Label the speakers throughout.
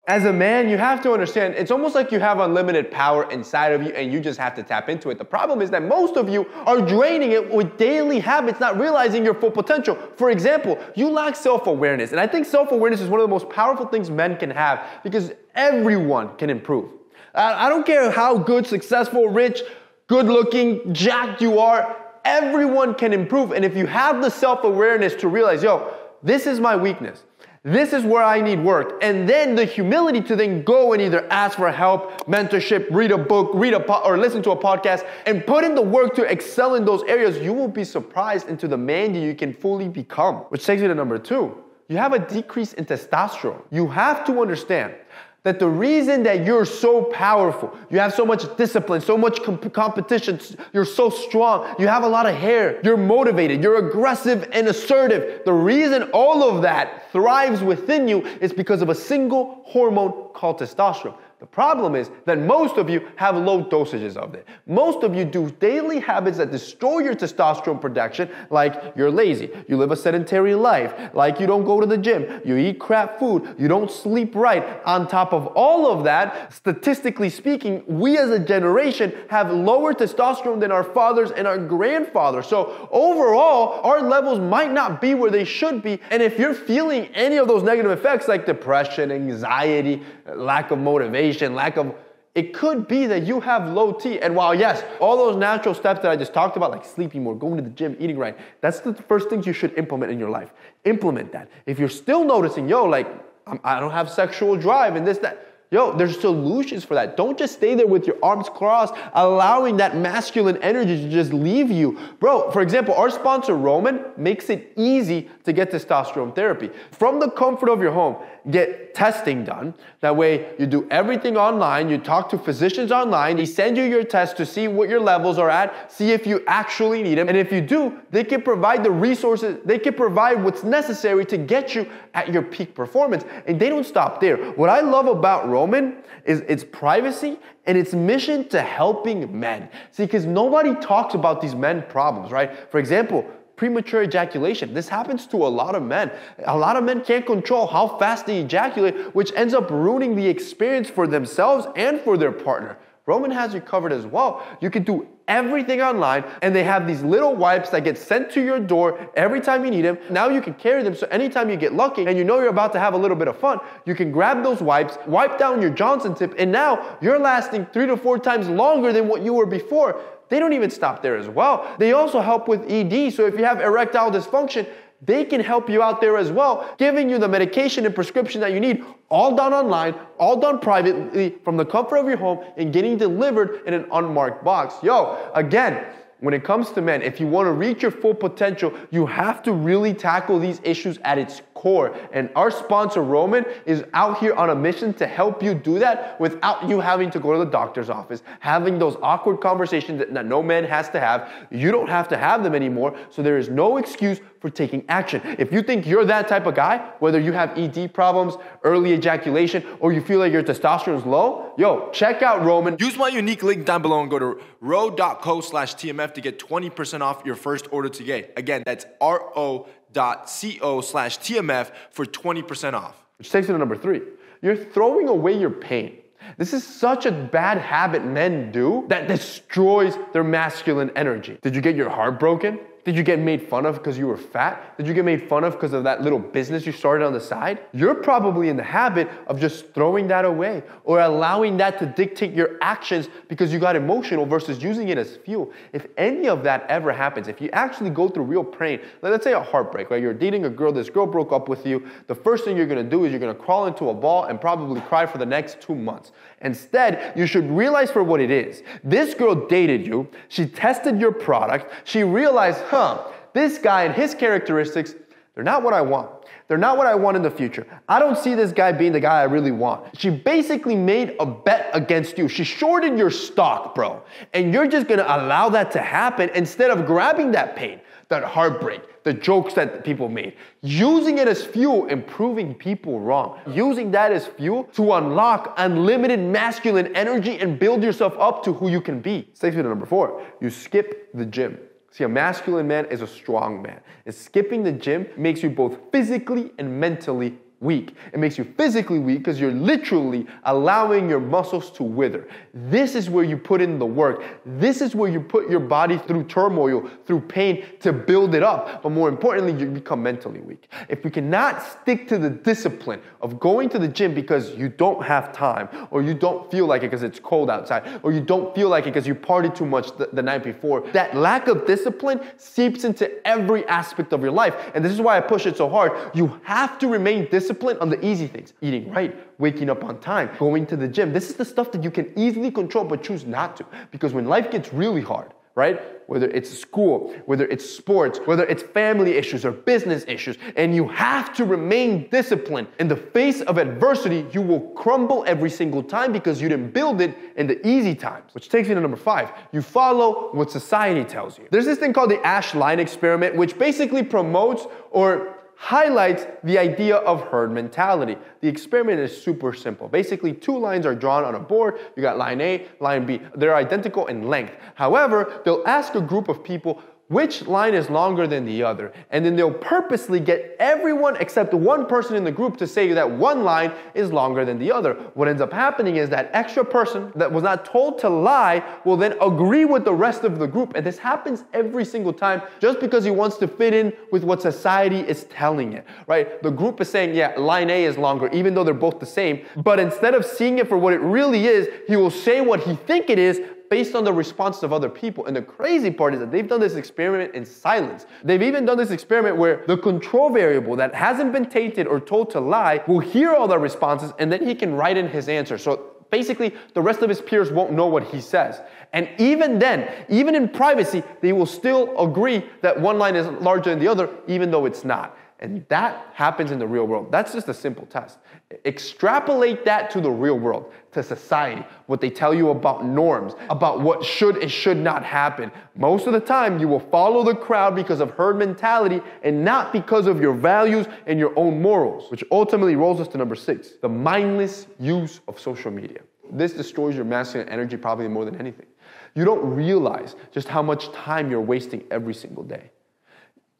Speaker 1: As a man, you have to understand, it's almost like you have unlimited power inside of you and you just have to tap into it. The problem is that most of you are draining it with daily habits, not realizing your full potential. For example, you lack self-awareness. And I think self-awareness is one of the most powerful things men can have because everyone can improve. I don't care how good, successful, rich, good-looking, jacked you are, everyone can improve. And if you have the self-awareness to realize, yo, this is my weakness. This is where I need work. And then the humility to then go and either ask for help, mentorship, read a book, or listen to a podcast, and put in the work to excel in those areas, you will be surprised into the man that you can fully become. Which takes me to number 2. You have a decrease in testosterone. You have to understand that the reason that you're so powerful, you have so much discipline, so much competition, you're so strong, you have a lot of hair, you're motivated, you're aggressive and assertive. The reason all of that thrives within you is because of a single hormone called testosterone. The problem is that most of you have low dosages of it. Most of you do daily habits that destroy your testosterone production, like you're lazy, you live a sedentary life, like you don't go to the gym, you eat crap food, you don't sleep right. On top of all of that, statistically speaking, we as a generation have lower testosterone than our fathers and our grandfathers. So overall, our levels might not be where they should be. And if you're feeling any of those negative effects like depression, anxiety, lack of motivation, it could be that you have low T. And while yes, all those natural steps that I just talked about, like sleeping more, going to the gym, eating right, that's the first things you should implement in your life. Implement that. If you're still noticing, yo, like I don't have sexual drive and this, that, yo, there's solutions for that. Don't just stay there with your arms crossed, allowing that masculine energy to just leave you. Bro, for example, our sponsor, Roman, makes it easy to get testosterone therapy. From the comfort of your home, get testing done. That way, you do everything online. You talk to physicians online. They send you your test to see what your levels are at, see if you actually need them. And if you do, they can provide the resources, they can provide what's necessary to get you at your peak performance. And they don't stop there. What I love about Roman is its privacy and its mission to helping men. See, because nobody talks about these men problems, right? For example, premature ejaculation. This happens to a lot of men. A lot of men can't control how fast they ejaculate, which ends up ruining the experience for themselves and for their partner. Roman has you covered as well. You can do everything online, and they have these little wipes that get sent to your door every time you need them. Now you can carry them, so anytime you get lucky and you know you're about to have a little bit of fun, you can grab those wipes, wipe down your Johnson tip, and now you're lasting 3 to 4 times longer than what you were before. They don't even stop there as well. They also help with ED, so if you have erectile dysfunction, they can help you out there as well, giving you the medication and prescription that you need, all done online, all done privately from the comfort of your home and getting delivered in an unmarked box. Yo, again, when it comes to men, if you want to reach your full potential, you have to really tackle these issues at its core. And our sponsor, Roman, is out here on a mission to help you do that without you having to go to the doctor's office, having those awkward conversations that no man has to have. You don't have to have them anymore, so there is no excuse for taking action. If you think you're that type of guy, whether you have ED problems, early ejaculation, or you feel like your testosterone is low, yo, check out Roman.
Speaker 2: Use my unique link down below and go to ro.co/TMF to get 20% off your first order today. Again, that's ro.co/TMF for 20% off.
Speaker 1: Which takes me to number 3. You're throwing away your pain. This is such a bad habit men do that destroys their masculine energy. Did you get your heart broken? Did you get made fun of because you were fat? Did you get made fun of because of that little business you started on the side? You're probably in the habit of just throwing that away or allowing that to dictate your actions because you got emotional versus using it as fuel. If any of that ever happens, if you actually go through real pain, let's say a heartbreak, right? You're dating a girl, this girl broke up with you. The first thing you're gonna do is you're gonna crawl into a ball and probably cry for the next 2 months. Instead, you should realize for what it is. This girl dated you, she tested your product, she realized, this guy and his characteristics, they're not what I want. They're not what I want in the future. I don't see this guy being the guy I really want. She basically made a bet against you. She shorted your stock, bro. And you're just gonna allow that to happen instead of grabbing that pain, that heartbreak, the jokes that people made, using it as fuel and proving people wrong. Using that as fuel to unlock unlimited masculine energy and build yourself up to who you can be. Takes me to number 4. You skip the gym. See, a masculine man is a strong man. And skipping the gym makes you both physically and mentally weak. It makes you physically weak because you're literally allowing your muscles to wither. This is where you put in the work. This is where you put your body through turmoil, through pain to build it up. But more importantly, you become mentally weak. If we cannot stick to the discipline of going to the gym because you don't have time, or you don't feel like it because it's cold outside, or you don't feel like it because you partied too much the night before, that lack of discipline seeps into every aspect of your life. And this is why I push it so hard. You have to remain disciplined on the easy things. Eating right, waking up on time, going to the gym. This is the stuff that you can easily control but choose not to. Because when life gets really hard, right? Whether it's school, whether it's sports, whether it's family issues or business issues, and you have to remain disciplined. In the face of adversity, you will crumble every single time because you didn't build it in the easy times. Which takes me to number 5. You follow what society tells you. There's this thing called the Ash line experiment, which basically promotes or highlights the idea of herd mentality. The experiment is super simple. Basically, 2 lines are drawn on a board. You got line A, line B. They're identical in length. However, they'll ask a group of people which line is longer than the other. And then they'll purposely get everyone except one person in the group to say that one line is longer than the other. What ends up happening is that extra person that was not told to lie will then agree with the rest of the group. And this happens every single time just because he wants to fit in with what society is telling it, right? The group is saying, yeah, line A is longer, even though they're both the same. But instead of seeing it for what it really is, he will say what he thinks it is based on the response of other people. And the crazy part is that they've done this experiment in silence. They've even done this experiment where the control variable that hasn't been tainted or told to lie will hear all the responses and then he can write in his answer. So basically, the rest of his peers won't know what he says. And even then, even in privacy, they will still agree that one line is larger than the other, even though it's not. And that happens in the real world. That's just a simple test. Extrapolate that to the real world, to society, what they tell you about norms, about what should and should not happen. Most of the time, you will follow the crowd because of herd mentality and not because of your values and your own morals, which ultimately rolls us to number 6, the mindless use of social media. This destroys your masculine energy probably more than anything. You don't realize just how much time you're wasting every single day.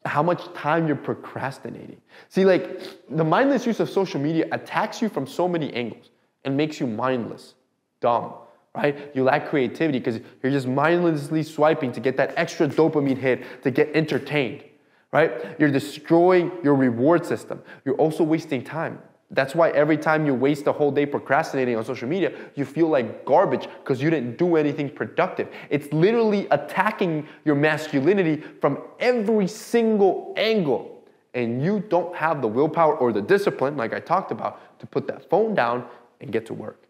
Speaker 1: How much time you're procrastinating. See, like, the mindless use of social media attacks you from so many angles and makes you mindless, dumb, right? You lack creativity because you're just mindlessly swiping to get that extra dopamine hit, to get entertained, right? You're destroying your reward system. You're also wasting time. That's why every time you waste a whole day procrastinating on social media, you feel like garbage because you didn't do anything productive. It's literally attacking your masculinity from every single angle. And you don't have the willpower or the discipline, like I talked about, to put that phone down and get to work.